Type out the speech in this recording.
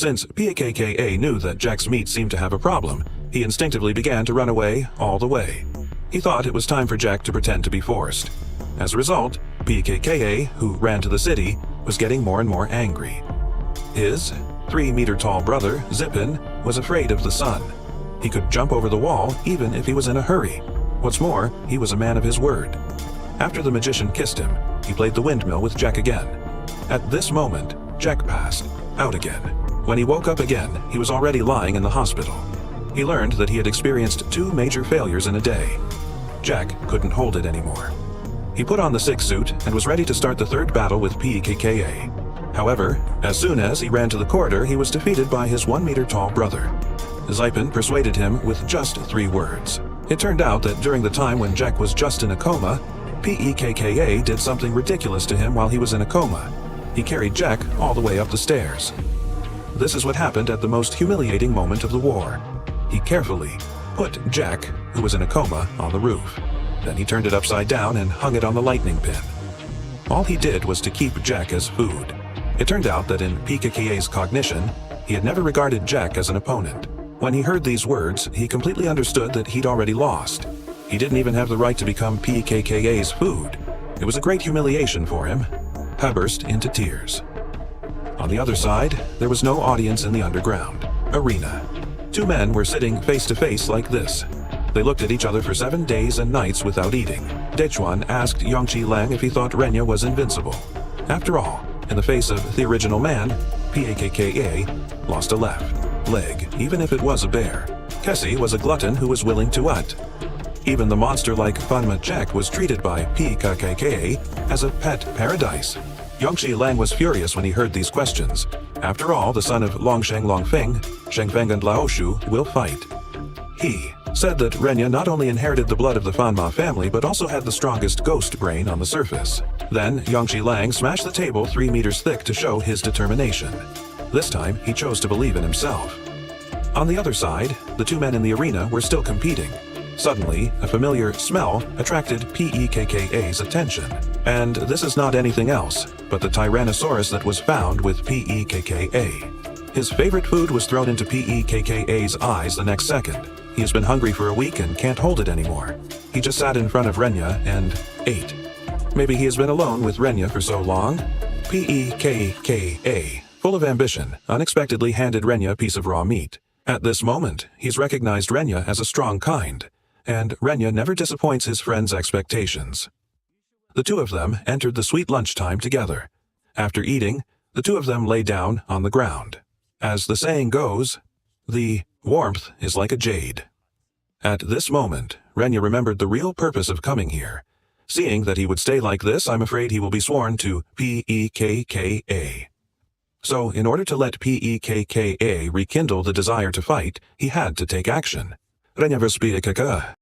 Since PKKA knew that Jack's meat seemed to have a problem, he instinctively began to run away all the way. He thought it was time for Jack to pretend to be forced. As a result, PKKA, who ran to the city, was getting more and more angry. His 3-meter-tall brother, Zippin, was afraid of the sun. He could jump over the wall even if he was in a hurry. What's more, he was a man of his word. After the magician kissed him, he played the windmill with Jack again. At this moment, Jack passed out again. When he woke up again, he was already lying in the hospital. He learned that he had experienced 2 major failures in a day. Jack couldn't hold it anymore. He put on the sick suit and was ready to start the 3rd battle with PKKA. However, as soon as he ran to the corridor, he was defeated by his 1-meter-tall brother. Zippin persuaded him with just 3 words. It turned out that during the time when Jack was just in a coma, PKKA did something ridiculous to him while he was in a coma. He carried Jack all the way up the stairs. This is what happened at the most humiliating moment of the war. He carefully put Jack, who was in a coma, on the roof. Then he turned it upside down and hung it on the lightning pin. All he did was to keep Jack as food. It turned out that in PKKA's cognition, he had never regarded Jack as an opponent. When he heard these words, he completely understood that he'd already lost. He didn't even have the right to become PKKA's food. It was a great humiliation for him. He burst into tears. On the other side, there was no audience in the underground arena. 2 men were sitting face to face like this. They looked at each other for 7 days and nights without eating. Dechuan asked Yongqi Lang if he thought Renya was invincible. After all, in the face of the original man, PKKA lost a left leg, even if it was a bear. Kessie was a glutton who was willing to eat. Even the monster-like Fanma Jack was treated by PKKA as a pet paradise. Yongqi Lang was furious when he heard these questions. After all, the son of Longsheng Longfeng, Shengfeng and Laoshu will fight. He said that Renya not only inherited the blood of the Fanma family, but also had the strongest ghost brain on the surface. Then Yongqi Lang smashed the table 3 meters thick to show his determination. This time, he chose to believe in himself. On the other side, the 2 men in the arena were still competing. Suddenly, a familiar smell attracted PKKA's attention. And this is not anything else but the Tyrannosaurus that was found with PKKA. His favorite food was thrown into PKKA's eyes the next second. He has been hungry for a week and can't hold it anymore. He just sat in front of Renya and ate. Maybe he has been alone with Renya for so long. PKKA, full of ambition, unexpectedly handed Renya a piece of raw meat. At this moment, he's recognized Renya as a strong kind, and Renya never disappoints his friend's expectations. The 2 of them entered the sweet lunchtime together. After eating, the 2 of them lay down on the ground. As the saying goes, the warmth is like a jade. At this moment, Renya remembered the real purpose of coming here. Seeing that he would stay like this, I'm afraid he will be sworn to PKKA. So, in order to let PKKA rekindle the desire to fight, he had to take action. Renya vs. PKKA.